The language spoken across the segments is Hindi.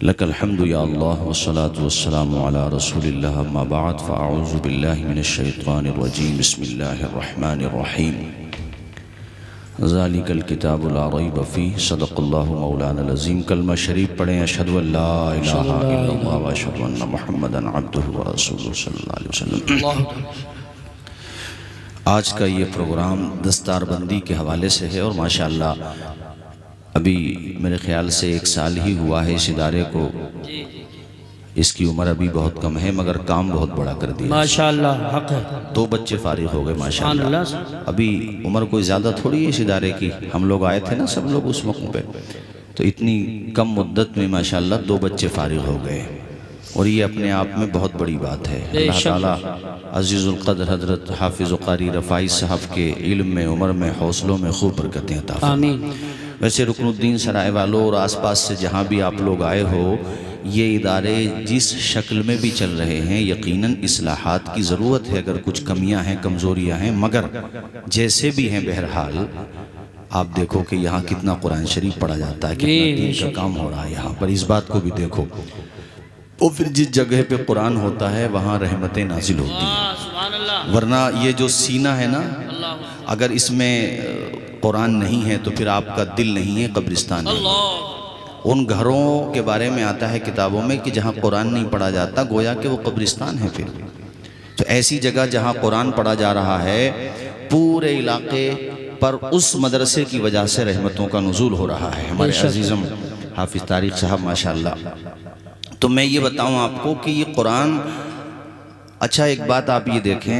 लकल हम्दु या अल्लाह वस्सलातु वस्सलामु अला रसूलिल्लाह अम्मा बाद फ़अऊज़ु बिल्लाहि मिनश्शैतानिर रजीम बिस्मिल्लाहिर रहमानिर रहीम ज़ालिकल किताबु ला रैब फ़ीह सदक़ल्लाहु मौलानल अज़ीम। कलमा शरीफ पढ़ें, अशहदु अल्ला इलाहा इल्लल्लाह व अशहदु अन्ना मुहम्मदन अब्दुहु व रसूलुहु सल्लल्लाहु अलैहि वसल्लम। आज का ये प्रोग्राम दस्तारबंदी के हवाले से है और माशाअल्लाह अभी मेरे ख्याल से 1 साल ही हुआ है इस इदारे को। इसकी उम्र अभी बहुत कम है मगर काम बहुत बड़ा कर दिया माशाअल्लाह। हक है। 2 बच्चे फारिग हो गए माशाअल्लाह। अभी उम्र कोई ज़्यादा थोड़ी है इस इदारे की। हम लोग आए थे ना सब लोग उस मौके पे, तो इतनी कम मुद्दत में माशाअल्लाह 2 बच्चे फारिग हो गए और ये अपने आप में बहुत बड़ी बात है। अल्लाह ताला अज़ीज़ुल क़द्र हज़रत हाफ़िज़ क़ारी रफ़ाई साहब के इल्म में, उम्र में, हौसलों में खूब बरकतें अता फरमाए। वैसे रुकनुद्दीन सराय वालों और आसपास से जहाँ भी आप लोग आए हो, ये इदारे जिस शक्ल में भी चल रहे हैं यकीनन इस्लाहात की ज़रूरत है। अगर कुछ कमियां हैं, कमज़ोरियां हैं, मगर जैसे भी हैं बहरहाल आप देखो कि यहाँ कितना कुरान शरीफ पढ़ा जाता है, कितना दीन का काम हो रहा है यहाँ पर। इस बात को भी देखो। और फिर जिस जगह पे कुरान होता है वहाँ रहमतें नाजिल होती हैं। वरना ये जो सीना है ना, अगर इसमें कुरान नहीं है तो फिर आपका दिल नहीं है, कब्रिस्तान है। उन घरों के बारे में आता है किताबों में कि जहाँ कुरान नहीं पढ़ा जाता, गोया कि वो कब्रिस्तान है। फिर तो ऐसी जगह जहाँ कुरान पढ़ा जा रहा है, पूरे इलाके पर उस मदरसे की वजह से रहमतों का नुज़ूल हो रहा है। हमारे अज़ीज़म हाफिज़ तारिक साहब माशाअल्लाह। तो मैं ये बताऊँ आपको कि ये कुरान, अच्छा एक बात आप ये देखें,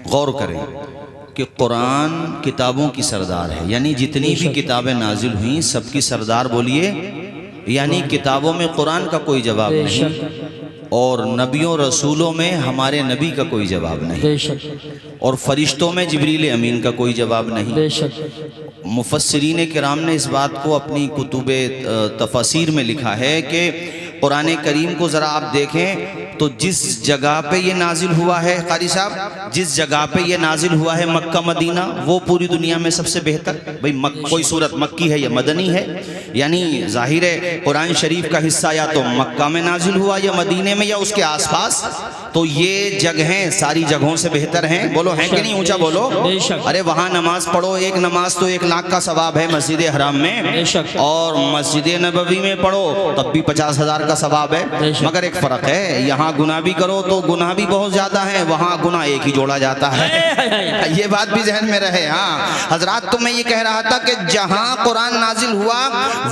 गौर करें कि कुरान किताबों की सरदार है। यानी जितनी भी किताबें नाजिल हुई सबकी सरदार बोलिए, यानी किताबों में कुरान का कोई जवाब नहीं और नबियों रसूलों में हमारे नबी का कोई जवाब नहीं और फरिश्तों में जिब्रील अमीन का कोई जवाब नहीं। मुफस्सिरीन किराम ने इस बात को अपनी कुतुबे तफसीर में लिखा है कि कुरान करीम को ज़रा आप देखें तो जिस जगह पे ये नाजिल हुआ है, कारी साहब, जिस जगह पे ये नाजिल हुआ है मक्का मदीना, वो पूरी दुनिया में सबसे बेहतर। भाई कोई सूरत मक्की है या मदनी है, यानी जाहिर है कुरान शरीफ का हिस्सा या तो मक्का में नाजिल हुआ या मदीने में या उसके आसपास। तो ये जगहें सारी जगहों से बेहतर हैं। बोलो हैं कि नहीं? ऊंचा बोलो। अरे वहाँ नमाज पढ़ो, एक नमाज तो 1 लाख का सवाब है मस्जिद हराम में, और मस्जिद नबवी में पढ़ो तब भी 50,000 का सवाब है। मगर एक फ़र्क है, यहाँ गुनाह भी करो तो गुनाह भी बहुत ज़्यादा है, वहाँ गुनाह एक ही जोड़ा जाता है। ये बात भी जहन में रहे। हाँ हजरात, तो मैं ये कह रहा था कि जहाँ कुरान नाजिल हुआ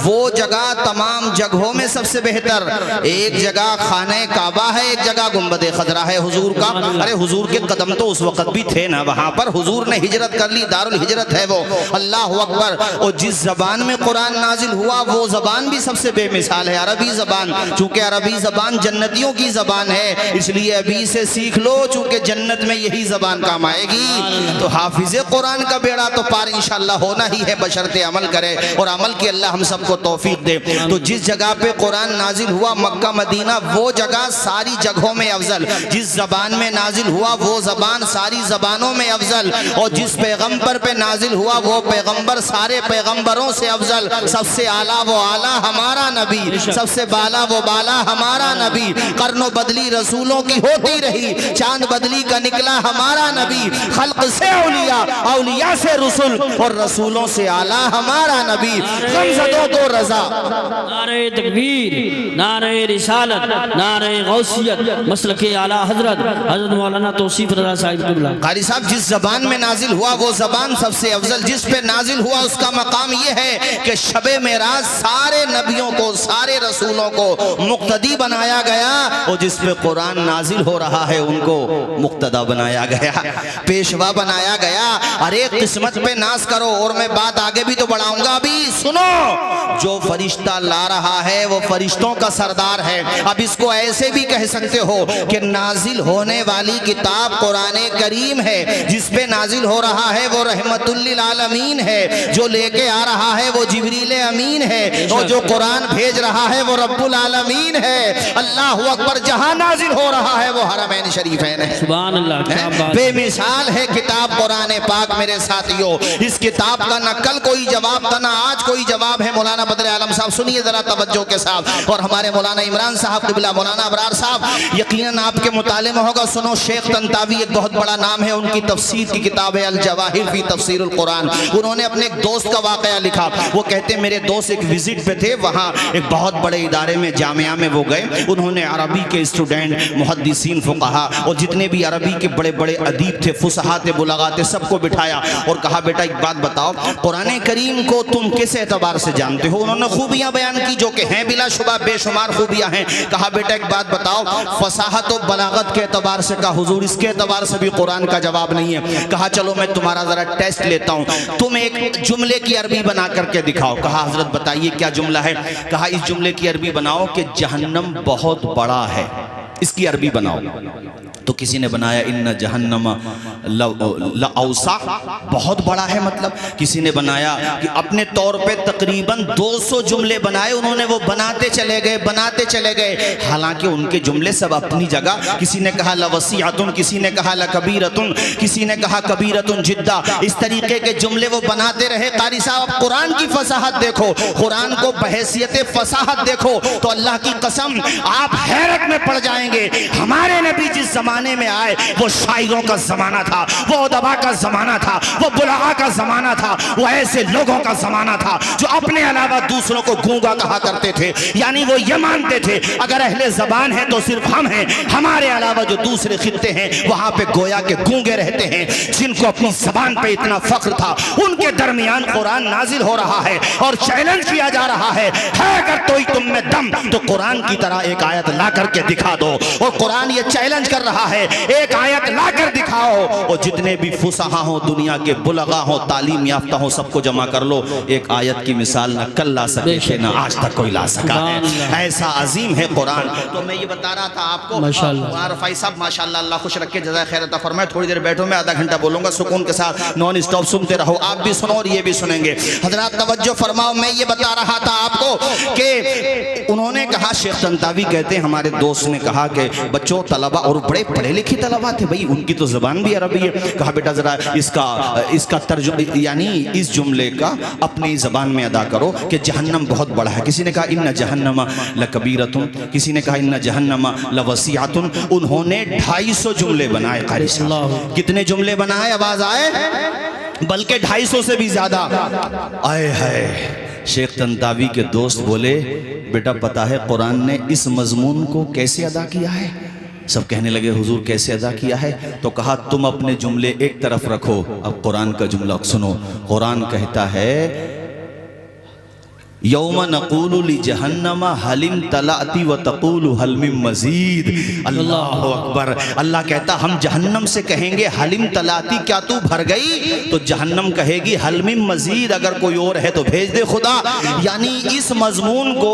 वो जगह तमाम जगहों में सबसे बेहतर। एक जगह खाने काबा है, एक जगह गुंबद खजरा है हुजूर का। अरे हुजूर के कदम तो उस वक्त भी थे ना वहाँ पर, हुजूर ने हिजरत कर ली, दारुल हिजरत है वो। अल्लाह अकबर। और जिस जबान में कुरान नाजिल हुआ वो जबान भी सबसे बेमिसाल है, अरबी जबान। चूंकि अरबी जबान जन्नतियों की जबान है, इसलिए अभी से सीख लो, चूंकि जन्नत में यही जबान काम आएगी। तो हाफिज कुरान का बेड़ा तो पार इंशाअल्लाह होना ही है, बशर्ते अमल करे और अमल की अल्लाह हम सबको तौफीक दे। तो जिस जगह पे कुरान नाजिल हुआ मक्का मदीना, वो जगह सारी जगहों में अफजल। जिस जबान में नाजिल हुआ वो जबान सारी जबानों में अफजल। और जिस पैगंबर पे नाजिल हुआ वो पैगंबर सारे पैगंबरों से अफजल। सबसे आला वो आला हमारा नबी, सबसे बाला वो बाला हमारा नबी। कर्नो बदली रसूलों की होती रही, चांद बदली का निकला हमारा नबी। खल्क से औलिया, औलिया से रसूल और रसूलों से आला हमारा नबी। गमज़दों को रज़ा। नारे तकबीर, नारे रिसालत, नारे गौसियत, मसलके आला हजरत हजरत मौलाना तौसीफ रज़ा साहिब क़िबला। क़ारी साहब, जिस ज़बान में नाजिल हुआ वो ज़बान सबसे अफजल। जिस पे नाजिल हुआ उसका मकाम ये है कि शबे मेराज सारे नबियों को, सारे रसूलों को मुक्तदी बनाया गया, और जिस पे कुरान नाजिल हो रहा है उनको मुक्तदा बनाया गया, पेशवा बनाया गया। अरे किस्मत पे नाज करो। और मैं बात आगे भी तो बढ़ाऊंगा, अभी सुनो। जो फरिश्ता ला रहा है वो फरिश्तों का सरदार है। अब इसको ऐसे भी कह सकते हो कि नाजिल होने वाली किताब कुरान करीम है, जिस पे नाजिल हो रहा है वो रहमतुल लिल आलमीन है, जो लेके आ रहा है वो जिब्रील अमीन है, और जो कुरान भेज रहा है वो रब्बुल आलमीन है। अल्लाह अकबर, जहां नाजिल हो रहा है वो हरमैन शरीफैन है। सुभान अल्लाह, क्या बात। बेमिसाल है किताब कुरान पाक मेरे साथियों। इस किताब का न कल कोई जवाब था ना आज कोई जवाब है। मौलाना बदर आलम साहब सुनिए जरा तवज्जो के साथ, और हमारे मौलाना इमरान साहब क़िबला, मौलाना अबरार साहब, यकीनन आपके मुताले में होगा। सुनो, शेख तंतावी एक बहुत बड़ा नाम है, उनकी तफसीर की किताब है अल जवाहिर फी तफसीरुल कुरान। उन्होंने अपने एक दोस्त का वाकया लिखा। वो कहते मेरे दोस्त एक विजिट पे थे, वहाँ एक बहुत बड़े इदारे में जामिया में वो गए। उन्होंने अरबी के स्टूडेंट, मुहद्दिसीन, फुक़हा और जितने भी अरबी के बड़े बड़े अदीब थे, फुसहा थे, बुलगा थे, सबको बिठाया और कहा बेटा एक बात बताओ, कुरान करीम को तुम किस एतबार से जानते हो? उन्होंने खूबियां बयान की जो कि हैं बिलाशुबा बेशुमार खूबियां हैं। कहा बेटा एक बात बताओ, फसाहत और बलागत के एतबार से। कहा हुजूर इसके एतबार से भी कुरान का जवाब नहीं है। कहा चलो मैं तुम्हारा जरा टेस्ट लेता हूं, तुम एक जुमले की अरबी बना करके दिखाओ। कहा हजरत बताइए क्या जुमला है? कहा इस जुमले की अरबी बनाओ कि जहन्नम बहुत बड़ा है, इसकी अरबी बनाओ। तो किसी ने बनाया इन्ना जहन्नम लअौसा, बहुत बड़ा है मतलब। किसी ने बनाया कि अपने तौर पे तकरीबन 200 जुमले बनाए उन्होंने, वो बनाते चले गए बनाते चले गए। हालांकि उनके जुमले सब अपनी जगह। किसी ने कहा लवसीअतुन, किसी ने कहा लकबीरतुन, किसी ने कहा कबीरतुन जिद्दा। इस तरीके के जुमले वो बनाते रहे। कारी साहब कुरान की फसाहत देखो, कुरान को बहैसियत फसाहत देखो तो अल्लाह की कसम आप हैरत में पड़ जाएंगे। हमारे नबी जिस जमाने में आए वो शायरों का जमाना था, वो उदबा का जमाना था, वो बुलगा का जमाना था, वो ऐसे लोगों का जमाना था जो अपने अलावा दूसरों को गूंगा कहा करते थे। यानी वो ये मानते थे अगर अहले जबान है तो सिर्फ हम हैं, हमारे अलावा जो दूसरे खित्ते हैं वहां पे गोया के गूंगे रहते हैं। जिनको अपनी जबान पे इतना फख्र था उनके दरमियान कुरान नाजिल हो रहा है और चैलेंज किया जा रहा है अगर कोई तुम में दम तो कुरान की तरह एक आयत ला करके दिखा दो। और कुरान ये चैलेंज कर रहा है एक आयत लाकर दिखाओ। और जितने भी फुसहा हो, दुनिया के बुलगा हो, तालीम याफ्ता हो, सबको जमा कर लो। एक आयत की मिसाल न कल ला सके थे न आज तक कोई ला सका है। ऐसा अजीम है कुरान। तो मैं ये बता रहा था आपको, माशाअल्लाह रफ़ाई साहब माशाअल्लाह, अल्लाह खुश रखे, जज़ाए खैर अता फरमाए। थोड़ी देर बैठो, मैं आधा घंटा बोलूंगा, सुकून के साथ नॉन स्टॉप सुनते रहो। आप भी सुनो और ये भी सुनेंगे। हजरात तवज्जो फरमाओ, मैं ये बता रहा था आपको कि उन्होंने कहा, शेख तंतावी कहते हैं हमारे दोस्त ने कहा कि बच्चों तलबा, और बड़े पढ़े लिखे तलबा थे भाई, उनकी तो ज़बान भी अरबी है। कहा बेटा ज़रा इसका तर्जुमा यानी इस जुमले का अपनी ज़बान में अदा करो कि जहन्नम बहुत बड़ा है। किसी ने कहा इन्ना जहन्नम लकबीरतुन, किसी ने कहा इन्ना जहन्नम लवसीअतुन। उन्होंने 250 जुमले बनाए। कारी साहब कितने जुमले बनाए? आवाज़ आए? बल्कि 250 से भी ज़्यादा। आए है। शेख तंतावी के दोस्त बोले बेटा पता है कुरान ने इस मजमून को कैसे अदा किया है? सब कहने लगे हुजूर कैसे अदा किया है? तो कहा तुम अपने जुमले एक तरफ रखो, अब कुरान का जुमला सुनो। कुरान कहता है यौमा नक़ूलु ली जहन्नमा हलिम तलाती व तक़ूलु हल मिन मज़ीद। अल्लाह अकबर। अल्लाह कहता हम जहन्नम से कहेंगे हलिम तलाती, क्या तू भर गई? तो जहन्नम कहेगी हल मिन मज़ीद, अगर कोई और है तो भेज दे खुदा। यानी इस मजमून को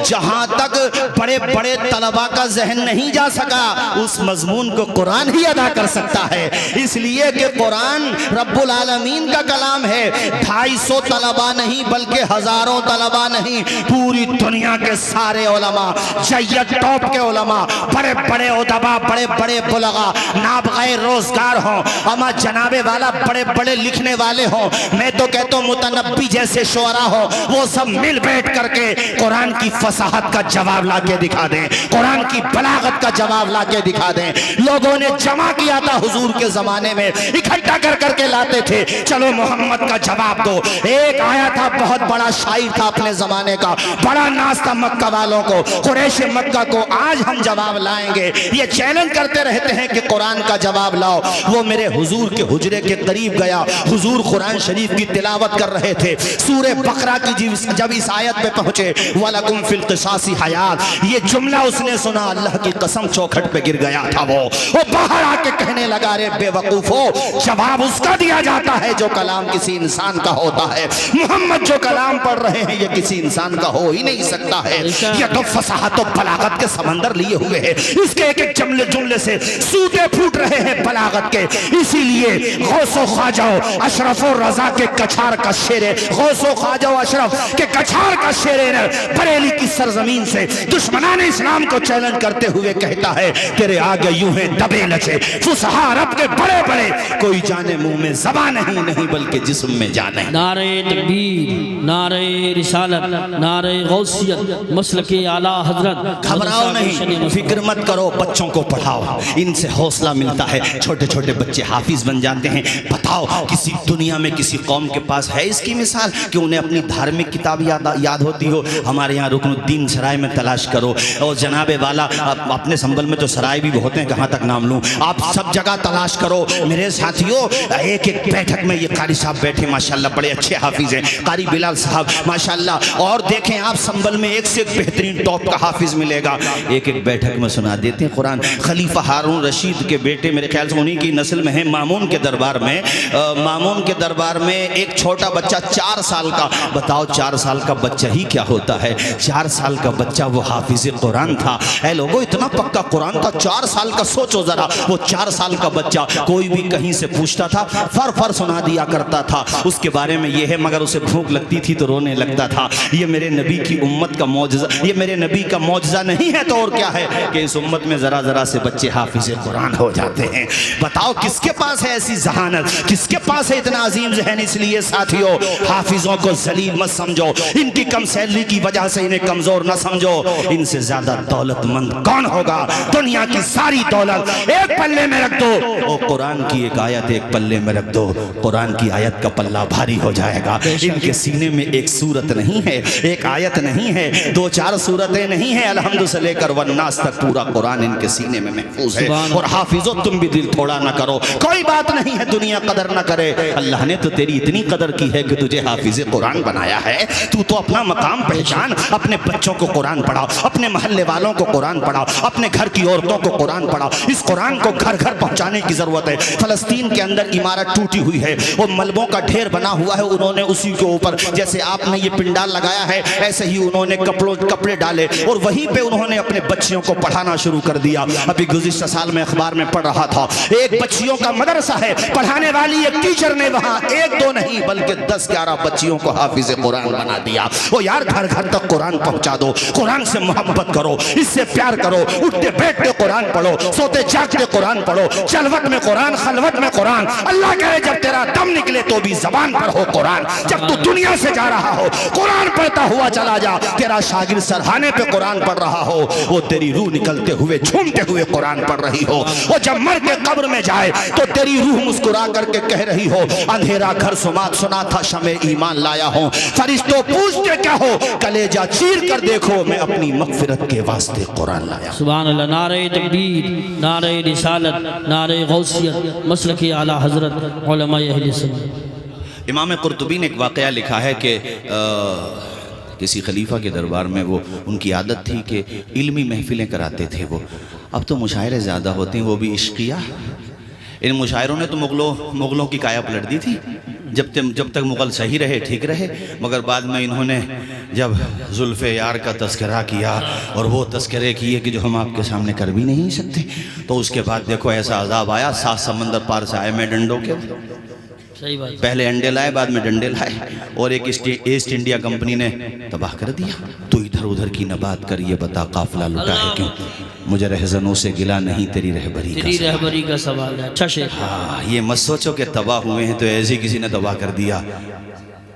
जहाँ तक बड़े बड़े तलबा का जहन नहीं जा सका, उस मजमून को कुरान ही अदा कर सकता है। इसलिए कि कुरान रब्बुल आलमीन का कलाम है। 250 तलबा नहीं बल्कि हजारों तलबा नहीं, पूरी दुनिया के सारे उलमा, जय्यद टॉप के उलमा, बड़े बड़े उदबा, बड़े बड़े बुलगा, नाबग़े रोजगार हो, अमा जनाबे वाला बड़े बड़े लिखने वाले हो, मैं तो कहता हूँ मुतनब्बी जैसे शुअरा हो, वो सब मिल बैठ करके कुरान की फसाहत का जवाब ला के दिखा दें, कुरान की बलागत का जवाब ला के दिखा दें। लोगों ने जमा किया था हुजूर के जमाने में, इकट्ठा कर करके लाते थे, चलो मोहम्मद का जवाब दो। एक आया था बहुत बड़ा शायर था अपने जमाने का, बड़ा नाज था मक्का वालों को, कुरैश मक्का को, आज हम जवाब लाएंगे। ये चैलेंज करते रहते हैं कि कुरान का जवाब लाओ। वो मेरे हुजूर के हुजरे के करीब गया, हुजूर कुरान शरीफ की तिलावत कर रहे थे। सूरे बकरा की जब इस आयत पे पहुंचे वलकुम फिल क़िसासी हयात, ये जुमला उसने सुना, अल्लाह की कसम चौखट पे गिर गया था। वो बाहर आके कहने लगा रे बेवकूफो, जवाब उसका दिया जाता है जो कलाम किसी इंसान का होता है। मोहम्मद जो कलाम पढ़ रहे हैं हैं ये किसी इंसान का हो ही नहीं सकता है। ये तो फसाहत और बलागत के समंदर लिए हुए है, इसके एक एक जुमले जुमले से सूते फूट रहे हैं बलागत के। इसीलिए गौसो ख्वाजा अशरफ और रजा के कछार का शेर है, गौसो ख्वाजा अशरफ के कछार का शेर है, बरेली की सरजमीन से दुश्मनान इस्लाम को चैलेंज करते हुए कहता है तेरे आगे यूं है दबे नचे फुसहा अरब के बड़े बड़े, कोई जाने मुंह में ज़बान नहीं बल्कि जिस्म में जान है। नारे तकबीर, नारे रिसालत, नारे गौसियत, मसलके आला हजरत। घबराओ नहीं, फिक्र मत करो, बच्चों को पढ़ाओ, इनसे हौसला मिलता है। छोटे छोटे बच्चे हाफिज बन जाते हैं। बताओ किसी दुनिया में किसी कौम के पास है इसकी मिसाल कि उन्हें अपनी धार्मिक किताब याद होती हो? हमारे यहाँ रुकनुद्दीन सराय में तलाश करो, और जनाबे वाला अपने संबल में तो सराय भी बहुत हैं, कहाँ तक नाम लूँ, आप सब जगह तलाश करो मेरे साथियों। एक एक बैठक में ये कारी साहब बैठे माशाल्लाह, बड़े अच्छे हाफिज हैं, कारी बिलाल साहब माशाल्लाह। और देखें आप संबल में एक से एक बेहतरीन टॉप का हाफिज मिलेगा, एक एक बैठक में सुना देते हैं कुरान। खलीफा हारून रशीद के बेटे मेरे ख्याल से उन्हीं की नस्ल में है, मामून के दरबार में, मामून के दरबार में एक छोटा बच्चा 4 साल का, बताओ 4 साल का बच्चा ही क्या होता है, 4 साल का बच्चा वो हाफिज कुरान था। ऐ लोगों इतना पक्का कुरान था, 4 साल का, सोचो जरा वो 4 साल का बच्चा कोई भी कहीं से पूछता था फर फर सुना दिया करता था उसके बारे में ये है, मगर उसे भूख लगती थी तो रोने लगता था। ये मेरे नबी की उम्मत का मौजज़ा, ये मेरे नबी का मौजज़ा नहीं है तो और क्या है कि इस उम्मत में जरा जरा से बच्चे हाफिज कुरान हो जाते हैं। बताओ किसके पास है ऐसी जहानत, किसके पास है इतना अजीम ज़हन। इसलिए साथियों हाफिजों को जलील मत समझो, इनकी कम सैलरी की वजह से इन्हें कमजोर न समझो। इनसे ज्यादा दौलतमंद कौन होगा? दुनिया की सारी दौलत एक पल्ले में रख दो और कुरान की एक आयत एक पल्ले में रख दो, कुरान की आयत का पल्ला भारी हो जाएगा। इनके सीने में एक सूरत नहीं है, एक आयत नहीं है, 2-4 सूरतें नहीं है, अलहम्दुलिल्लाह से लेकर वन्नास तक पूरा कुरान इनके सीने में महफूज है। और हाफिजों तुम भी दिल थोड़ा ना करो, कोई बात नहीं है दुनिया कदर ना करे, अल्लाह ने तो तेरी इतनी कदर की है कि तुझे हाफिज कुरान बनाया है। तू तो अपना मकाम पहचान, अपने बच्चों को कुरान पढ़ाओ, अपने मोहल्ले वालों को कुरान पढ़ाओ, अपने घर की औरतों को कुरान पढ़ाओ। इस कुरान को घर घर पहुंचाने की जरूरत है। फलस्तीन के अंदर इमारत टूटी हुई है, वो मलबों का ढेर बना हुआ है, उन्होंने उसी के ऊपर जैसे आपने ये पिंडाल लगाया है ऐसे ही उन्होंने कपड़े डाले और वहीं पे उन्होंने अपने बच्चियों को पढ़ाना शुरू कर दिया। अभी गुज़िश्ता साल में अखबार में पढ़ रहा था, एक बच्चियों का मदरसा है, पढ़ाने वाली एक टीचर ने वहां 1-2 नहीं बल्कि 10-11 बच्चियों को हाफिज कुरान बना दिया। ओ यार घर घर तक कुरान पहुंचा दो, कुरान से मोहब्बत करो, इससे प्यार करो, उठते बैठते कुरान पढ़ो, सोते जागते कुरान पढ़ो, चलवत में कुरान, खलवत में कुरान। अल्लाह कहे जब तेरा दम निकले तो भी जबान पर हो कुरान, जब तू दुनिया से जा रहा हो कुरान पढ़ता हुआ चला जा। तेरा शागिर्द सरहाने पे कुरान पढ़ रहा हो, वो तेरी रूह निकलते हुए झूमते हुए कुरान पढ़ रही हो। वो जब मर के कब्र में जाए तो तेरी रूह मुस्कुरा करके कह रही हो अंधेरा घर सुमात सुना था शमे ईमान लाया हूँ। फरिश्तों पूछते क्या हो, कलेजा चीर कर देखो मैं अपनी मगफिरत के वास्ते कुरान लाया। सुभान अल्लाह। नारे तकबीर, नारे रिसालत, नारे गौसियत, मसलके आला हजरत, उलमाए अहले सुन्नत। इमाम कुर्तुबी ने एक वाक़या लिखा है कि किसी खलीफा के दरबार में वो उनकी आदत थी कि इल्मी महफिलें कराते थे वो। अब तो मुशायरे ज़्यादा होते हैं, वो भी इश्किया। इन मुशायरों ने तो मुग़लों की काया पलट दी थी। जब तक मुग़ल सही रहे ठीक रहे, मगर बाद में इन्होंने जब जुल्फ़े यार का तस्करा किया और वो तस्करे किए कि जो हम आपके सामने कर भी नहीं सकते, तो उसके बाद देखो ऐसा अज़ाब आया, 7 समंदर पार से आए मैं डंडों के। सही बात। पहले अंडे लाए, बाद में डंडे लाए, और एक ईस्ट इंडिया कंपनी ने तबाह कर दिया। तो इधर उधर की न बात कर, ये बता काफिला लुटा है क्यों? मुझे रहजनों से गिला नहीं, तेरी रहबरी का सवाल है। अच्छा शेख, हाँ, ये मत सोचो कि तबाह हुए हैं तो ऐसे किसी ने तबाह कर दिया,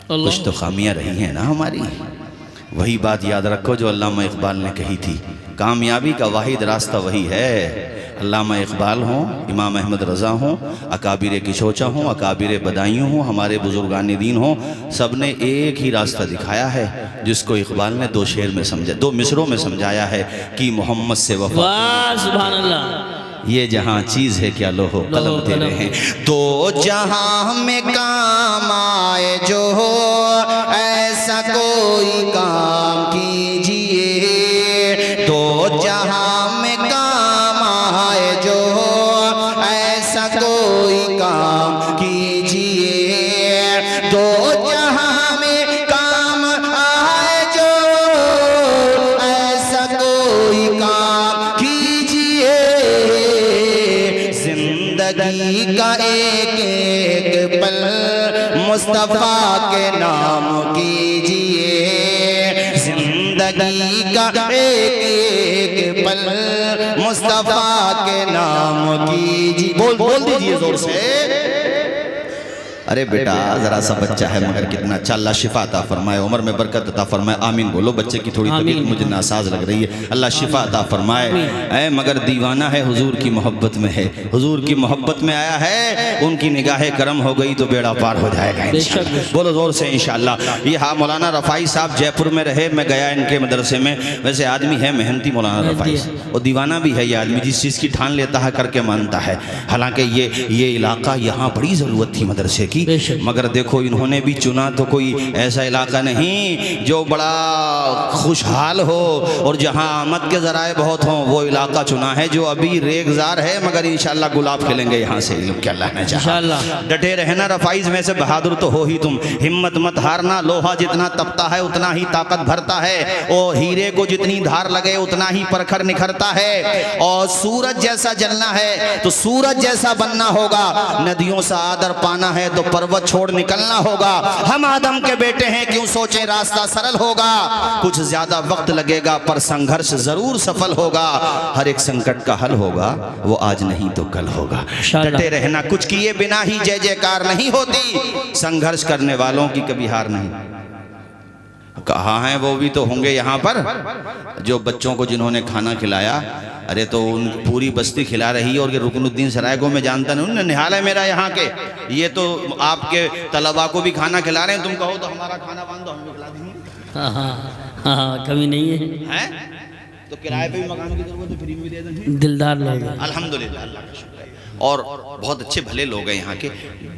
कुछ तो खामियां रही हैं ना हमारी। वही बात याद रखो जो अल्लामा इकबाल ने कही थी, कामयाबी का वाहिद रास्ता वही है। अल्लामा इकबाल हों, इमाम अहमद रज़ा हों, अकाबिर किशोचा हों, अकाबिर बदायूं हों, हमारे बुजुर्गान दीन हों, सब ने एक ही रास्ता दिखाया है जिसको इकबाल ने 2 शेर में समझा, 2 मिसरों में समझाया है कि मोहम्मद से वफा। सुभान अल्लाह। ये जहाँ चीज़ है क्या लोहो कलम तेरे हैं, तो जहाँ में काम आए जो हो ऐसा कोई काम कीजिए, तो जहाँ में काम आए जो हो ऐसा कोई काम कीजिए, तो जहाँ में काम का एक एक पल मुस्तफ़ा के नाम कीजिए, जिंदगी का एक एक पल मुस्तफ़ा के नाम कीजिए। बोल दीजिए जोर से। अरे बेटा जरा सा बच्चा है मगर कितना अच्छा, अल्लाह शिफा अता फरमाए, उम्र में बरकत अता फरमाए। आमीन बोलो। बच्चे की थोड़ी तबीयत मुझे नासाज लग रही है, अल्लाह शिफा अता फरमाए। ऐ मगर दीवाना है, हुजूर की मोहब्बत में है, हुजूर की मोहब्बत में आया है, उनकी निगाहें करम हो गई तो बेड़ा पार हो जाएगा इंशाअल्लाह। बोलो जोर से इंशाअल्लाह। ये हाँ मौलाना रफ़ाई साहब जयपुर में रहे, मैं गया इनके मदरसे में। वैसे आदमी है मेहनती मौलाना रफ़ाई, और दीवाना भी है ये आदमी, जिस चीज़ की ठान लेता है करके मानता है। हालांकि ये इलाका यहाँ बड़ी ज़रूरत थी मदरसे की, मगर देखो इन्होंने भी चुना तो कोई ऐसा इलाका नहीं जो बड़ा खुशहाल हो और जहां आमद के ज़राए बहुत हों, वो इलाका चुना है जो अभी रेगजार है, मगर इंशाअल्लाह गुलाब खिलेंगे यहाँ से, क्या अल्लाह ने चाहा। डटे रहना रफ़ाइज़ में से बहादुर तो हो ही तुम, हिम्मत मत हारना, लोहा जितना तपता है उतना ही ताकत भरता है, और हीरे को जितनी धार लगे उतना ही परखर निखरता है, और सूरज जैसा जलना है तो सूरज जैसा बनना होगा, नदियों सा आदर पाना है तो पर्वत छोड़ निकलना होगा। हम आदम के बेटे हैं, क्यों सोचें रास्ता सरल होगा, कुछ ज्यादा वक्त लगेगा पर संघर्ष जरूर सफल होगा, हर एक संकट का हल होगा, वो आज नहीं तो कल होगा। डटे रहना, कुछ किए बिना ही जय जयकार नहीं होती, संघर्ष करने वालों की कभी हार नहीं। कहाँ हैं वो भी तो होंगे यहाँ पर, जो बच्चों को जिन्होंने खाना खिलाया, अरे तो उन पूरी बस्ती खिला रही है, और ये रुकनुद्दीन सराय को मैं जानता नहीं, उन्होंने निहाल है मेरा यहाँ के, ये तो आपके तलबा को भी खाना खिला रहे हैं, तुम कहो तो हमारा खाना बांध दो, हम भी खिला देंगे। हाँ कमी नहीं है, तो किराए पे भी मकान की जरूरत है, फ्री में भी दे देंगे। दिलदार लोग अल्हम्दुलिल्लाह, अल्लाह का शुक्र है। और बहुत अच्छे भले लोग हैं यहाँ के।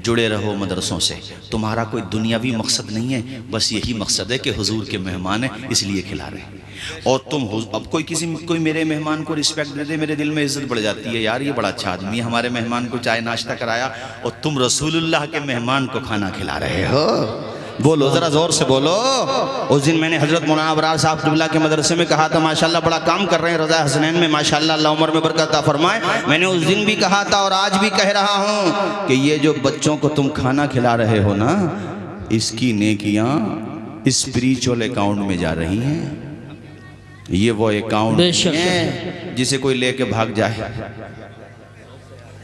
जुड़े रहो मदरसों से, तुम्हारा कोई दुनियावी मकसद नहीं है, बस यही मकसद है कि हुजूर के मेहमान हैं इसलिए खिला रहे हैं। और तुम अब कोई मेरे मेहमान को रिस्पेक्ट दे दे, मेरे दिल में इज्जत बढ़ जाती है, यार ये बड़ा अच्छा आदमी है, हमारे मेहमान को चाय नाश्ता कराया, और तुम रसूलुल्लाह के मेहमान को खाना खिला रहे हो। बोलो जरा जोर से बोलो। उस दिन मैंने हजरत मौलाना अबरार साहब क़िबला के मदरसे में कहा था, माशाल्लाह बड़ा काम कर रहे हैं रज़ा हसनैन में, माशाल्लाह अल्लाह उम्र में बरकत अता फरमाए। मैंने उस दिन भी कहा था और आज भी कह रहा हूँ कि ये जो बच्चों को तुम खाना खिला रहे हो ना, इसकी नेकियां स्पिरिचुअल अकाउंट में जा रही हैं। ये वो अकाउंट है जिसे कोई लेके भाग जाए,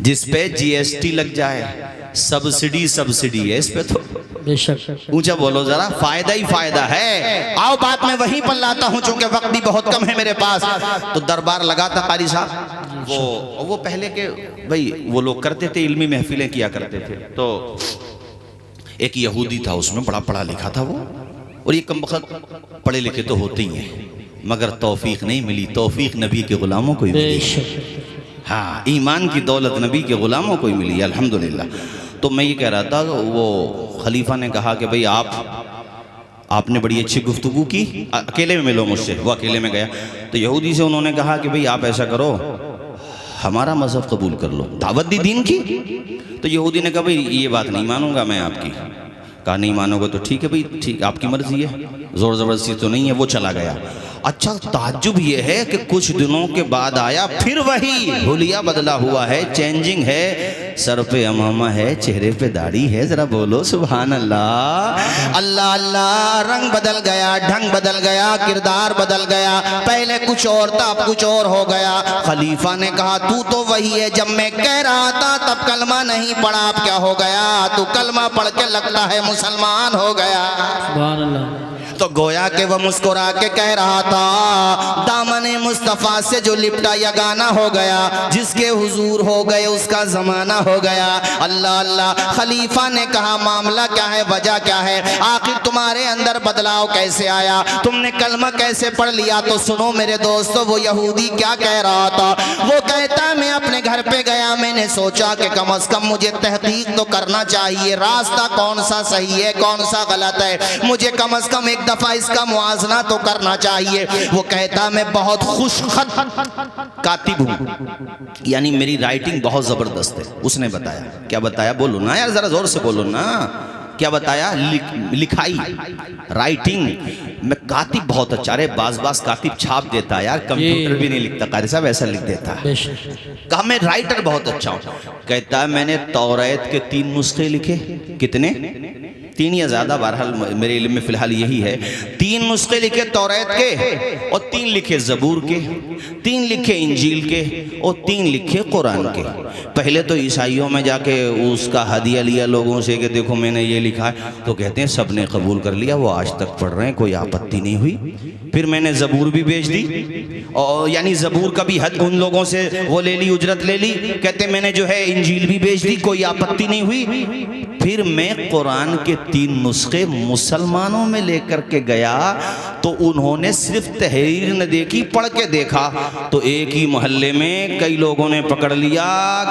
जिस पे जीएसटी लग जाए, सब्सिडी है इस पे, तो बेशक ऊंचा बोलो जरा, फायदा ही फायदा है। आओ बात मैं वहीं पर लाता हूं, चूंकि वक्त भी बहुत कम है मेरे पास। तो दरबार लगा था कारी साहब, वो पहले के भाई वो लोग करते थे, इल्मी महफिलें किया करते थे। तो एक यहूदी था, उसमें बड़ा पढ़ा लिखा था वो, और ये कम वक्त पढ़े लिखे तो होते ही हैं, मगर तौफीक नहीं मिली, तौफीक नबी के गुलामों को ही मिली। हाँ, ईमान की दौलत नबी के गुलामों को ही मिली, अल्हम्दुलिल्लाह। तो मैं ये कह रहा था, वो खलीफा ने कहा कि भाई आपने बड़ी अच्छी गुफ्तगू की, अकेले में मिलो मुझसे। वो अकेले में गया तो यहूदी से उन्होंने कहा कि भाई आप ऐसा करो, हमारा मजहब कबूल कर लो, दावत दी दीन की। तो यहूदी ने कहा भाई ये बात नहीं मानूंगा मैं आपकी। कहा नहीं मानोगे तो ठीक है भाई, ठीक आपकी मर्जी है, जोर ज़बरदस्ती तो नहीं है। वो चला गया। अच्छा ताज्जुब ये है कि कुछ दिनों के बाद आया, फिर वही हुलिया बदला हुआ है, चेंजिंग है, सर पे अमामा है, चेहरे पे दाढ़ी है। जरा बोलो सुभान अल्लाह। अल्लाह अल्लाह, रंग बदल गया, ढंग बदल गया, किरदार बदल गया, पहले कुछ और था अब कुछ और हो गया। खलीफा ने कहा तू तो वही है, जब मैं कह रहा था तब कलमा नहीं पढ़ा, अब क्या हो गया? तू कलमा पढ़ के लगता है मुसलमान हो गया। सुभान अल्लाह। तो गोया के वह मुस्कुरा के कह रहा था, दामने मुस्तफ़ा से जो लिपटा यगाना हो गया, जिसके हुजूर हो गए उसका जमाना हो गया। अल्लाह अल्लाह। खलीफा ने कहा मामला क्या है, वजह क्या है, आखिर तुम्हारे अंदर बदलाव कैसे आया, तुमने कलमा कैसे पढ़ लिया? तो सुनो मेरे दोस्तों, वो यहूदी क्या कह रहा था। वो कहता मैं अपने घर पे गया, मैंने सोचा कि कम अज कम मुझे तहकीक तो करना चाहिए, रास्ता कौन सा सही है कौन सा गलत है, मुझे कम अज कम एक दफा इसका मुआजना तो करना चाहिए। वो कहता मैं बहुत खुशखत कातिब हूं, यानी मेरी राइटिंग बहुत जबरदस्त है। उसने बताया, क्या बताया बोलो ना यार, जरा जोर से बोलो ना। क्या बताया? लिखाई, राइटिंग में कातिब बहुत अच्छा। अरे बास कातिब छाप देता है यार, कंप्यूटर भी नहीं लिखता, कारी साहब ऐसा लिख देता है। कहा मैं राइटर बहुत अच्छा हूँ। कहता है मैंने तौरात के 3 नुस्खे लिखे। कितने? 3 या ज़्यादा, बहरहाल मेरे इल्म में फ़िलहाल यही है। 3 नुस्खे लिखे तौरात के, और 3 लिखे ज़बूर के, 3 लिखे इंजील के, और 3 लिखे कुरान के। पहले तो ईसाइयों में जाके उसका हदिया लिया लोगों से कि देखो मैंने ये लिखा है, तो कहते हैं सब ने कबूल कर लिया, वो आज तक पढ़ रहे हैं, कोई आपत्ति नहीं हुई। फिर मैंने ज़बूर भी भेज दी, और यानी ज़बूर का भी हद उन लोगों से वो ले ली, उजरत ले ली। कहते मैंने जो है इंजील भी भेज दी, कोई आपत्ति नहीं हुई। फिर मैं कुरान के 3 नुस्खे मुसलमानों में लेकर के गया, तो उन्होंने सिर्फ तहरीर न देखी, पढ़ के देखा, तो एक ही मोहल्ले में कई लोगों ने पकड़ लिया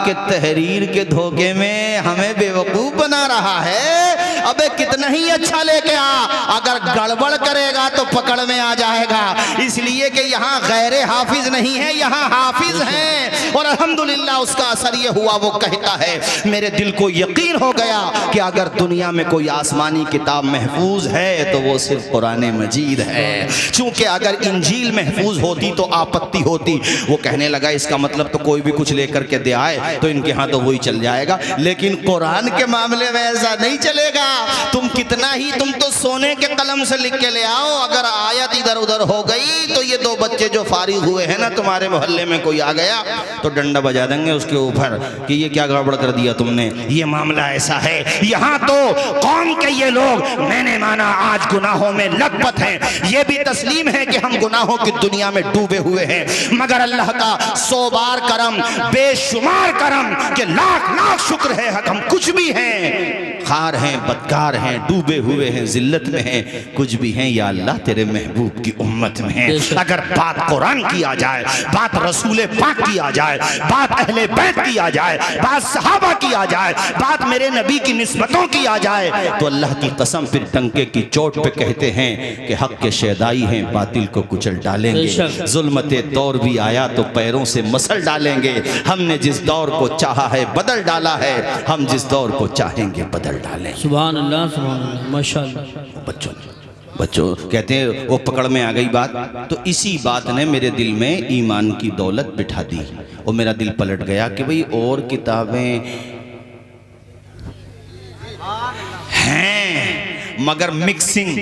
कि तहरीर के धोखे में हमें बेवकूफ बना रहा है। अबे कितना ही अच्छा लेके आ, अगर गड़बड़ करेगा तो पकड़ में आ जाएगा। इसलिए कि यहाँ गैर हाफिज नहीं है, यहाँ हाफिज हैं, और अल्हम्दुलिल्लाह उसका असर ये हुआ, वो कहता है मेरे दिल को यकीन हो गया कि अगर दुनिया में कोई आसमानी किताब महफूज है तो वो सिर्फ कुरान मजीद है। चूंकि अगर इंजील महफूज होती तो आपत्ति होती। वो कहने लगा इसका मतलब तो कोई भी कुछ लेकर के दे आए तो इनके यहाँ तो वही चल जाएगा, लेकिन कुरान के मामले में ऐसा नहीं चलेगा। तुम कितना ही, तुम तो सोने के कलम से लिख के ले आओ, अगर आयत इधर उधर हो गई तो ये 2 बच्चे जो फारिग हुए हैं ना, तुम्हारे मोहल्ले में कोई आ गया तो डंडा बजा देंगे उसके ऊपर कि ये क्या गड़बड़ कर दिया तुमने, ये मामला ऐसा है। यहाँ तो कौम के ये लोग मैंने माना आज गुनाहों में लथपथ हैं, ये भी तस्लीम है कि हम गुनाहों की दुनिया में डूबे हुए हैं, मगर अल्लाह का 100 बार करम, बेशुमार करम, कि लाख लाख शुक्र है हम कुछ भी हैं, खार हैं, बदकार हैं, डूबे हुए हैं, जिल्लत में हैं, कुछ भी हैं या अल्लाह तेरे महबूब की उम्मत में हैं। अगर बात कुरान की आ जाए, बात रसूल पाक की आ जाए, बात अहले बैत की आ जाए, बात सहाबा की आ जाए, बात मेरे नबी की निस्बतों की आ जाए, तो अल्लाह की कसम फिर टंके की चोट पे कहते हैं कि हक के शहदाई हैं, बातिल को कुचल डालेंगे। जुल्मते दौर भी आया तो पैरों से मसल डालेंगे। हमने जिस दौर को चाहा है बदल डाला है, हम जिस दौर को चाहेंगे बदल डालेंगे। सुभान अल्लाह, सुभान अल्लाह, माशाअल्लाह। बच्चों कहते हैं वो पकड़ में आ गई बात, तो इसी बात ने मेरे दिल में ईमान की दौलत बिठा दी, और मेरा दिल पलट गया कि भाई और किताबें हैं मगर मिक्सिंग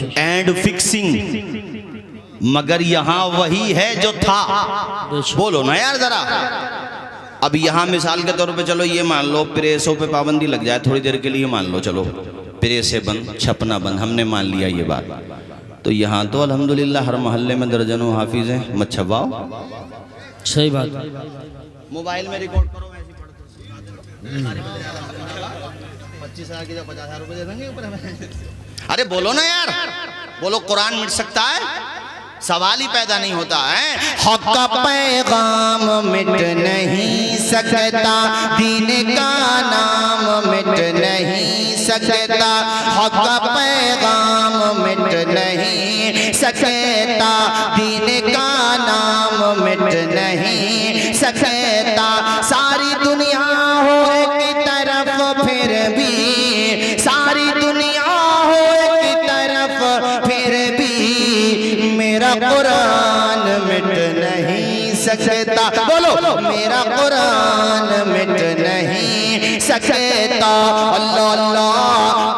एंड फिक्सिंग, मगर यहाँ वही है जो था। बोलो ना यार जरा। अब यहाँ मिसाल के तौर पे चलो ये मान लो प्रेसों पे पाबंदी लग जाए थोड़ी देर के लिए, मान लो चलो प्रेसे बंद, छपना बंद, हमने मान लिया ये बात, तो यहाँ तो अल्हम्दुलिल्लाह हर मोहल्ले में दर्जनों हाफिज हैं, मत छपाओ। सही बात। मोबाइल में रिकॉर्ड करो, 25,000 की 50,000 रुपए दे देंगे ऊपर हमें। अरे बोलो ना यार, बोलो कुरान मिट सकता है? सवाल ही पैदा नहीं होता है। हक का पैगाम मिट नहीं सकता, दीन का नाम मिट नहीं सकता, हक का पैगाम मिट नहीं सकता, दीन का नाम मिट नहीं सकता। सारी दुनिया हो एक तरफ फिर भी, सारी दुनिया हो एक तरफ फिर भी, मेरा कुरान मिट नहीं सकता। बोलो मेरा कुरान मिट नहीं सकता। अल्लाह अल्लाह,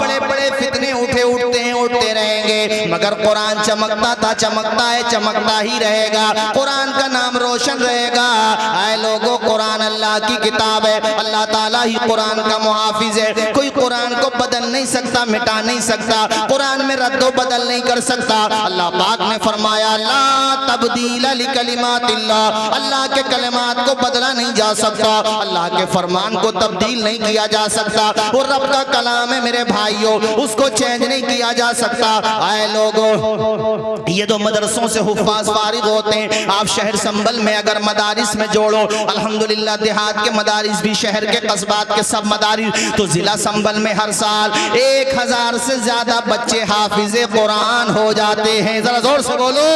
बड़े बड़े फितने उठते रहेंगे, मगर कुरान चमकता था, चमकता है, चमकता ही रहेगा। कुरान का नाम रोशन रहेगा। आए लोगों, कुरान अल्लाह की किताब है, अल्लाह ताला ही कुरान का मुहाफिज है। कोई कुरान को बदल नहीं सकता, मिटा नहीं सकता, कुरान में रद्दो बदल नहीं कर सकता। अल्लाह पाक ने फरमाया ला तब्दील लिकलिमातिल्लाह, अल्लाह के कलिमात को बदला नहीं जा सकता, अल्लाह के फरमान को तब्दील नहीं किया जा सकता। वो रब का कलाम है मेरे भाइयों, उसको चेंज नहीं किया जा सकता। आए लोगों, ये तो मदरसों से हुफ्फाज फारिग होते हैं, आप शहर संभल में अगर मदारिस में जोड़ो, अल्हम्दुलिल्लाह देहात के मदारिस भी, शहर के कस्बात के सब मदारिस, तो जिला संभल में हर साल 1000 से ज्यादा बच्चे हाफिज़े कुरान हो जाते हैं। जरा जोर से बोलो,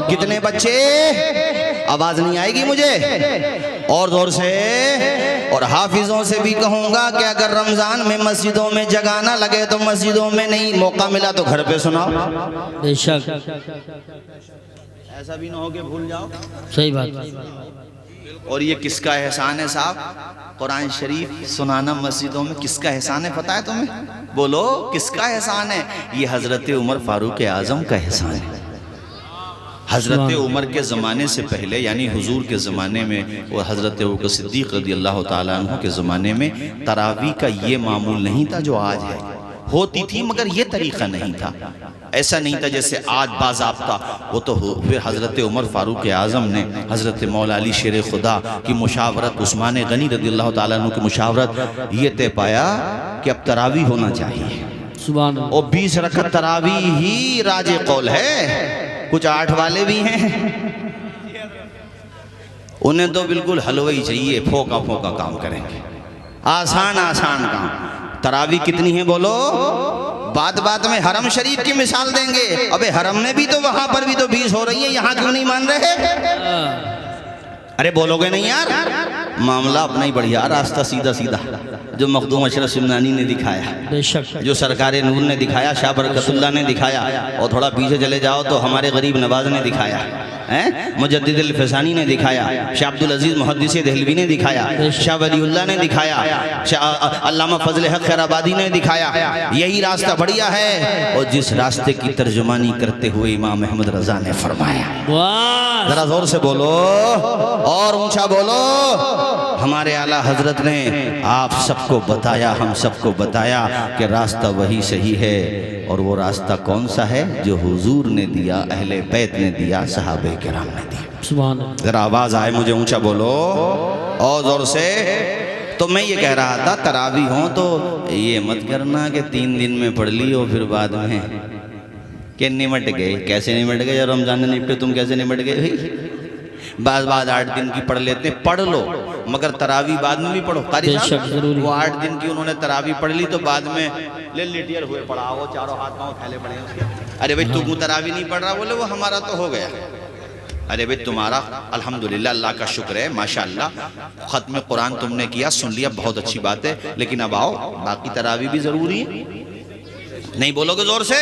कितने बच्चे? आवाज नहीं आएगी मुझे। और जोर से। और हाफिजों से भी कहूंगा कि अगर रमजान में मस्जिदों में जगाना लगे तो मस्जिदों में नहीं, मौका मिला तो घर पे सुनाओ। बेशक, ऐसा भी ना हो कि भूल जाओ। सही बात। और ये किसका एहसान है साहब? कुरान शरीफ सुनाना मस्जिदों में किसका एहसान है पता है तुम्हें? बोलो किसका एहसान है? ये हजरत उमर फारूक आजम का एहसान है। हजरत उमर के ज़माने से पहले यानी हुजूर के ज़माने में और हजरत अबू सिद्दीक़ रज़ियल्लाहु ताला अन्हु के ज़माने में तरावी का ये मामूल नहीं था जो आज है। होती थी मगर ये तरीक़ा नहीं था। ऐसा नहीं था जैसे आज बाज़ाब्ता। वो तो फिर हज़रत उमर फ़ारूक आज़म ने हज़रत मौला अली शेर खुदा की मुशावरत, उस्मान गनी रज़ियल्लाहु ताला अन्हु की मुशावरत, ये तय पाया कि अब तरावी होना चाहिए। सुभान अल्लाह। और 20 रकअत तरावी ही राजे कौल है। कुछ 8 वाले भी हैं, उन्हें तो बिल्कुल हलवाई चाहिए, फोका फोका काम करेंगे, आसान आसान काम। तरावी कितनी है बोलो? बात बात में हरम शरीफ की मिसाल देंगे। अबे हरम में भी तो वहां पर भी तो 20 हो रही है, यहाँ क्यों नहीं मान रहे? अरे बोलोगे नहीं यार? मामला अपना ही बढ़िया, रास्ता सीधा सीधा जो मखदूम अशरफ शिमनानी ने दिखाया, बेशक, जो सरकार नूर ने दिखाया, शाह बरकतुल्लाह ने दिखाया, और थोड़ा पीछे चले जाओ तो हमारे गरीब नवाज ने दिखाया है, मुजद्दिद अल फसानी ने दिखाया, शाह अब्दुल अजीज मुहद्दिस देहलवी ने दिखाया, शाह वलीउल्लाह ने दिखाया, अल्लामा फजल हक खैराबादी ने दिखाया। यही रास्ता बढ़िया है। और जिस रास्ते की तर्जुमानी करते हुए इमाम अहमद रजा ने फरमाया, जरा जोर से बोलो और ऊंचा बोलो, हमारे आला हजरत ने आप सबको बताया, हम सबको बताया कि रास्ता वही सही है। और वो रास्ता कौन सा है? जो हुजूर ने दिया, अहले बैत ने दिया, सहाबे किराम ने दिया। सुभान अल्लाह। जरा आवाज आए मुझे, ऊंचा बोलो और जोर से। तो मैं ये कह रहा था तरावी हो तो ये मत करना कि 3 दिन में पढ़ ली और फिर बाद में कि निमट गए। कैसे निमट गए? जब रमजान ने निपटे तुम कैसे निमट गए? बाद 8 दिन की पढ़ लेते, पढ़ लो, मगर तरावी बाद में भी पढ़ो। कारी साहब वो 8 दिन की उन्होंने तरावी पढ़ ली तो बाद में ले लिटियर हुए पढ़ा, वो चारों हाथ पाँव फैले पड़े उसके। अरे भाई तू तरावी नहीं पढ़ रहा? बोले वो हमारा तो हो गया। अरे भाई तुम्हारा अल्हम्दुलिल्लाह, अल्लाह का शुक्र है, माशाअल्लाह, ख़त्म कुरान तुमने किया, सुन लिया, बहुत अच्छी बात है, लेकिन अब आओ बाकी तरावी भी ज़रूरी है। नहीं बोलोगे जोर से?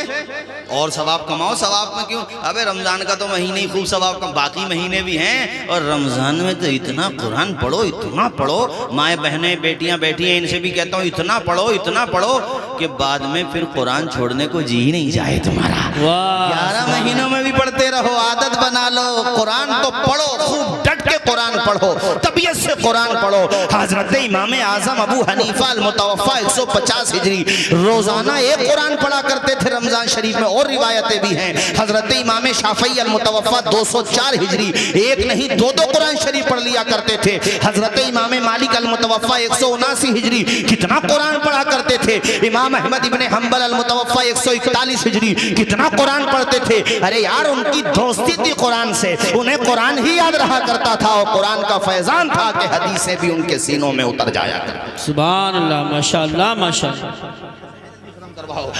और सवाब कमाओ। सवाब में क्यों? अबे रमजान का तो महीने ही खूब सवाब कम, बाकी महीने भी हैं, और रमजान में तो इतना कुरान पढ़ो, इतना पढ़ो। माएँ बहनें बेटियां बैठी हैं, इनसे भी कहता हूँ इतना पढ़ो कि बाद में फिर कुरान छोड़ने को जी ही नहीं जाए तुम्हारा। 11 महीनों में भी पढ़ते रहो, आदत बना लो। कुरान तो पढ़ो, खूब डट के कुरान पढ़ो, तबीयत से कुरान पढ़ो। हजरत इमाम आजम अबू हनीफा अल मुतवफ़ा 150 हिजरी रोजाना एक कुरान पढ़ा करते थे रमजान शरीफ में। और रिवायतें भी हैं, हजरत इमाम शाफई अल मुतवफ़ा 204 हिजरी एक नहीं 2 कुरान शरीफ पढ़ लिया करते थे। हजरत इमाम मालिक अल मुतवफ़ा 179 हिजरी कितना कुरान पढ़ा करते थे। इमाम अहमद इब्ने हंबल अल मुतवफ़ा 141 हिजरी कितना कुरान पढ़ते थे। अरे यार उनकी दोस्ती थी कुरान से, उन्हें कुरान ही याद रहा करता था, और कुरान का फैजान था कि हदीसें भी उनके सीनों में उतर जाया करती। सुभान अल्लाह, माशाअल्लाह माशाअल्लाह।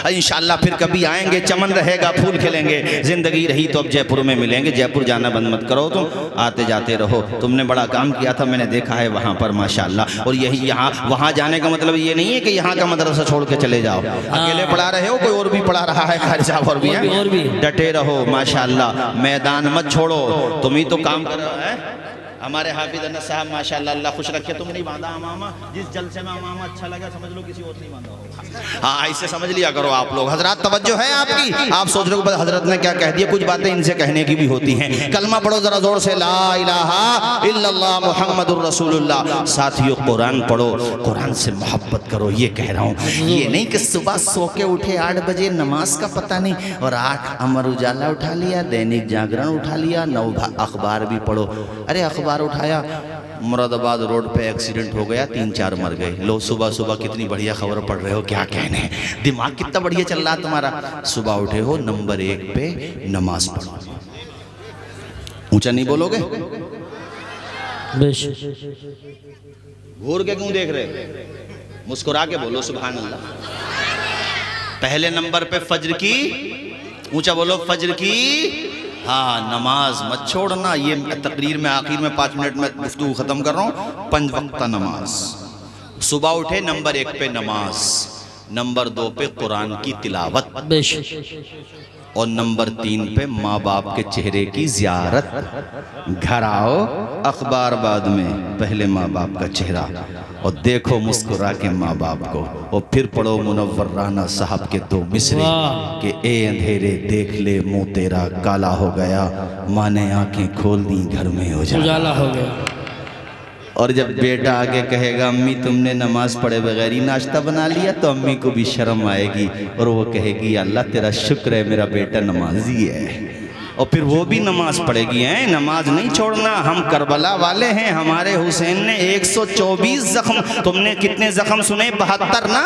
इंशाअल्लाह फिर कभी आएंगे, चमन रहेगा, फूल खिलेंगे, जिंदगी रही तो अब जयपुर में मिलेंगे। जयपुर जाना बंद मत करो, तुम आते जाते रहो। तुमने बड़ा काम किया था, मैंने देखा है वहाँ पर माशाअल्लाह। और यही यहाँ वहाँ जाने का मतलब ये नहीं है कि यहाँ का मदरसा छोड़ के चले जाओ, अकेले पढ़ा रहे हो, कोई और भी पढ़ा रहा है, कारी साहब और भी हैं, डटे रहो माशाअल्लाह, मैदान मत छोड़ो। तुम ही तो काम कर रहे हो। हमारे हाफिज अनस साहब माशाअल्लाह, अल्लाह खुश रखे, तुम नहीं बांधा अमामा, जिस जलसे में अमामा अच्छा लगा समझ लो किसी और नहीं बांधा होगा। हाँ ऐसे समझ लिया करो आप लोग। हजरत तवज्जो है आपकी? आप सोच रहे हो हजरत ने क्या कह दिया? कुछ बातें इनसे कहने की भी होती हैं। कलमा पढ़ो जरा जोर से, ला इलाहा इल्लल्लाह मुहम्मदुर रसूलुल्लाह। साथियों कुरान पढ़ो, कुरान से मोहब्बत करो, ये कह रहा हूँ। ये नहीं कि सुबह सो के उठे 8 बजे, नमाज का पता नहीं, और 8 अमर उजाला उठा लिया, दैनिक जागरण उठा लिया, 9 अखबार भी पढ़ो। अरे अखबार उठाया, मुरादाबाद रोड पे एक्सीडेंट हो गया, 3-4 मर गए। लो सुबह सुबह कितनी बढ़िया खबर पढ़ रहे हो, क्या कहने, दिमाग कितना बढ़िया चल रहा तुम्हारा। सुबह उठे हो, नंबर 1 पे नमाज पढ़ो। ऊंचा नहीं बोलोगे? घूर के क्यों देख रहे? मुस्कुरा के बोलो सुभान अल्लाह। पहले नंबर पे फज्र की, ऊंचा बोलो, फज्र की हाँ, नमाज मत छोड़ना। ये तकरीर में आखिर में 5 मिनट में गुफ्तगू ख़त्म कर रहा हूँ। 5 वक्त नमाज, सुबह उठे नंबर 1 पे नमाज, नंबर 2 पे कुरान की तिलावत, और नंबर 3 पे माँ बाप के चेहरे की ज़ियारत। घर आओ, अखबार बाद में, पहले माँ बाप का चेहरा और देखो मुस्कुरा के माँ बाप को, और फिर पढ़ो मुनव्वर राना साहब के 2 मिसरे कि ए अंधेरे देख ले मुंह तेरा काला हो गया, माँ ने आंखें खोल दी घर में उजाला हो गया। और जब बेटा आगे कहेगा अम्मी तुमने नमाज पढ़े बगैर ही नाश्ता बना लिया, तो अम्मी को भी शर्म आएगी और वो कहेगी अल्लाह तेरा शुक्र है मेरा बेटा नमाजी है, और फिर वो भी नमाज पढ़ेगी। हैं, नमाज नहीं छोड़ना। हम करबला वाले हैं। हमारे हुसैन ने 124 जख्म, तुमने कितने जख्म सुने? 72 ना,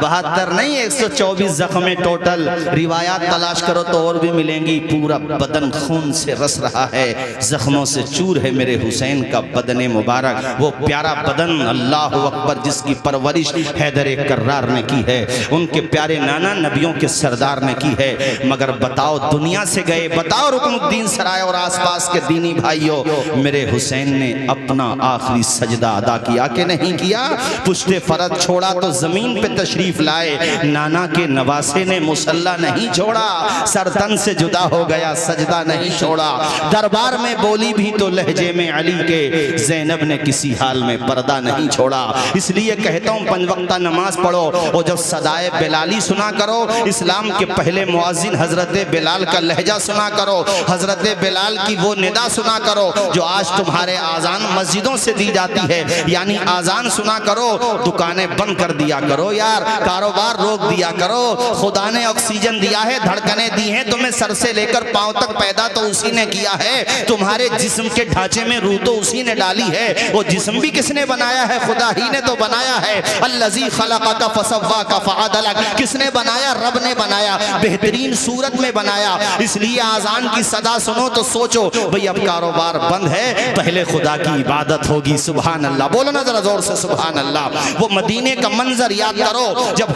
72 नहीं, 124 जख्म है टोटल। रिवायात तलाश करो तो और भी मिलेंगी। पूरा बदन खून से रस रहा है, जख्मों से चूर है मेरे हुसैन का बदन मुबारक। वो प्यारा बदन, अल्लाह अकबर, जिसकी परवरिश हैदर कर्रार ने की है, उनके प्यारे नाना नबियों के सरदार ने की है। मगर बताओ, दुनिया से गए, बताओ रुकनुद्दीन सराय और आसपास के दीनी भाइयों, मेरे हुसैन ने अपना आखिरी सजदा अदा किया कि नहीं किया? पुश्ते फरज छोड़ा तो जमीन पे तशरीफ लाए। नाना के नवासे ने मुसल्ला नहीं छोड़ा, सरतन से जुदा हो गया, सजदा नहीं छोड़ा। दरबार में बोली भी तो लहजे में अली के, ज़ैनब ने किसी हाल में पर्दा नहीं छोड़ा। इसलिए कहता हूँ 5 वक्ता नमाज पढ़ो, और जब सदाए बिलाली सुना करो, इस्लाम के पहले मुअज्जिन हजरत बिलाल का लहजा सुना करो, हजरत बिलाल की वो निदा सुना करो जो आज तुम्हारे आजान मस्जिदों से दी जाती है। यानी आजान सुना करो, दुकानें बंद कर दिया करो यार, कारोबार रोक दिया करो। खुदा ने ऑक्सीजन दिया है, धड़कनें दी हैं तुम्हें, सर से लेकर पांव तक पैदा तो उसी ने किया है। तुम्हारे जिस्म के ढांचे में रूह तो उसी ने डाली है। वो जिस्म भी किसने बनाया है? खुदा ही ने तो बनाया है। अल्लज़ी खलक़का फसव्वाका फ़अदलक, किसने बनाया? रब ने बनाया, बेहतरीन सूरत में बनाया। इसलिए आजान की सदा सुनो तो सोचो भाई अब कारोबार बंद है, पहले खुदा की इबादत होगी। सुभान अल्लाह, बोलो ना जरा जोर से सुभान अल्लाह। वो मदीने का मंजर याद करो, जब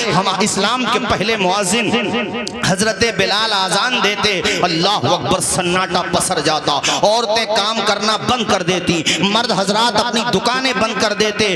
हम इस्लाम के पहले मुअज्जिन हजरत बिलाल आजान देते, अल्लाह अकबर, सन्नाटा पसर जाता। औरतें काम करना बंद कर देती, मर्द हजरात अपनी दुकानें बंद कर देते,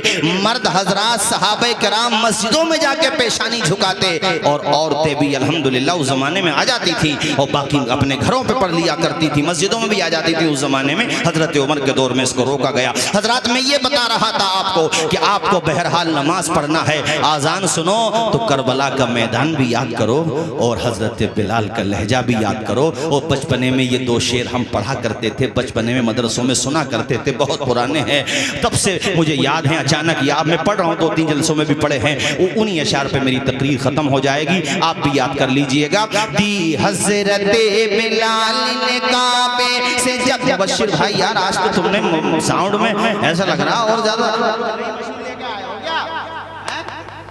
मर्द हजरात सहाबे कराम मस्जिदों में जाके पेशानी झुकाते, और औरतें भी अल्हम्दुलिल्लाह उस जमाने में आ जाती थी और बाकी अपने घरों पे पढ़ लिया करती थी, मस्जिदों में भी आ जाती थी उस जमाने में। हजरत उमर के दौर में इसको रोका गया। हजरत मैं ये बता रहा था आपको कि आपको बहरहाल नमाज पढ़ना है, आजान सुनो तो करबला का मैदान भी याद करो और हजरत बिलाल का लहजा भी याद करो। और बचपने में ये 2 शेर हम पढ़ा करते थे, बचपने में मदरसों में सुना करते थे, बहुत पुराने हैं, तब से मुझे याद है। अचानक याद मैं पढ़ रहा हूँ, 2-3 जलसों में भी पढ़े हैं। उन्हीं अशार पे मेरी तकरीर खत्म हो जाएगी, आप भी याद कर लीजिएगा। दी हजरत बिलाल ने काबे से जब, बशीर भाई यार आज तो तुमने साउंड में ऐसा लग रहा और ज्यादा।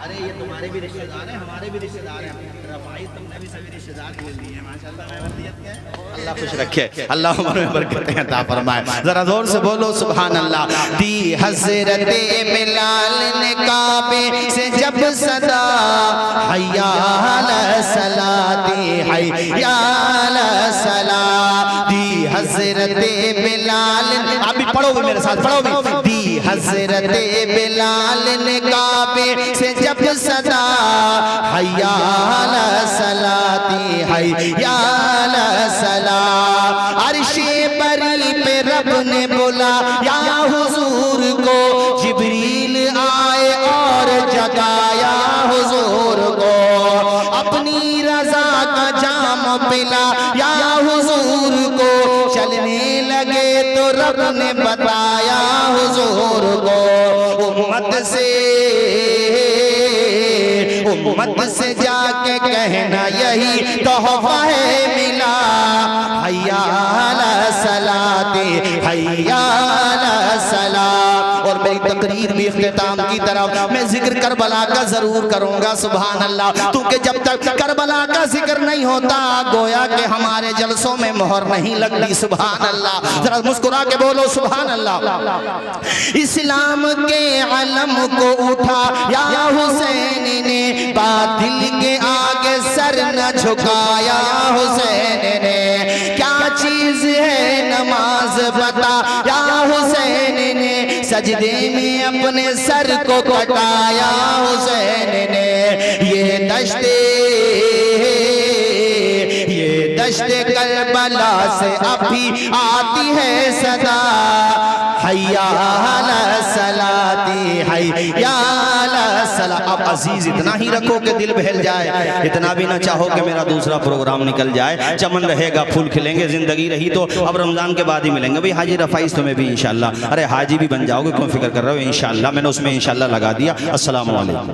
अरे ये तुम्हारे भी रिश्तेदार हैं, हमारे भी रिश्तेदार हैं, भाई तुमने भी सभी रिश्तेदार ले लिए हैं माशाल्लाह। अल्लाह खुश रखे, अल्लाह उम्र में बरकतें अता फरमाए। जरा जोर से बोलो सुभान अल्लाह। दी हजरत बिलाल ने काबे से जब सदा, हय्या अला सलाती हय्या अला सला, दी हजरत बिलाल, आप भी पढ़ो भी मेरे साथ, पढ़ो भी। दी हजरत बिलाल ने काबे से जब सदा, हय्या अला सलाती हय्या अला सला, अर्शे बरी पे रब ने बोला या हुजूर को, जिब्रील आए और जगाया हुजूर को, अपनी रजा का जाम पिला या हुजूर को, चलने लगे तो रब ने बताया हुजूर को, उम्मत से जाके कहना यही तोहफा है मिला, हय्या अला सलाते हय्या अला सला। और मेरी तकरीर भी इख्तिताम की तरफ मैं जिक्र करबला का जरूर करूंगा सुभान अल्लाह, क्योंकि जब तक करबला का जिक्र नहीं होता गोया कि हमारे जलसों में मोहर नहीं लगती। सुभान अल्लाह, जरा मुस्कुरा के बोलो सुभान अल्लाह। इस्लाम के अलम को उठा या हुसैन ने, बातिल के आगे सर न झुकाया हुसैन ने, क्या फर्ज है नमाज बताया हुसैन ने, सजदे में अपने सर को कटाया हुसैन ने। ये दश्ते करबला से अभी आती है सदा, हैया अला सलाती हैया अला सला। अब अजीज इतना ही रखो कि दिल बहल जाए, इतना भी ना चाहो कि मेरा दूसरा प्रोग्राम निकल जाए। चमन रहेगा, फूल खिलेंगे, जिंदगी रही तो अब रमजान के बाद ही मिलेंगे। भाई हाजी रफ़ाइज़ तुम्हें भी इंशाल्लाह, अरे हाजी भी बन जाओगे, क्यों फिक्र कर रहे हो, इंशाल्लाह मैंने उसमें इंशाल्लाह लगा दिया। अस्सलाम वालेकुम।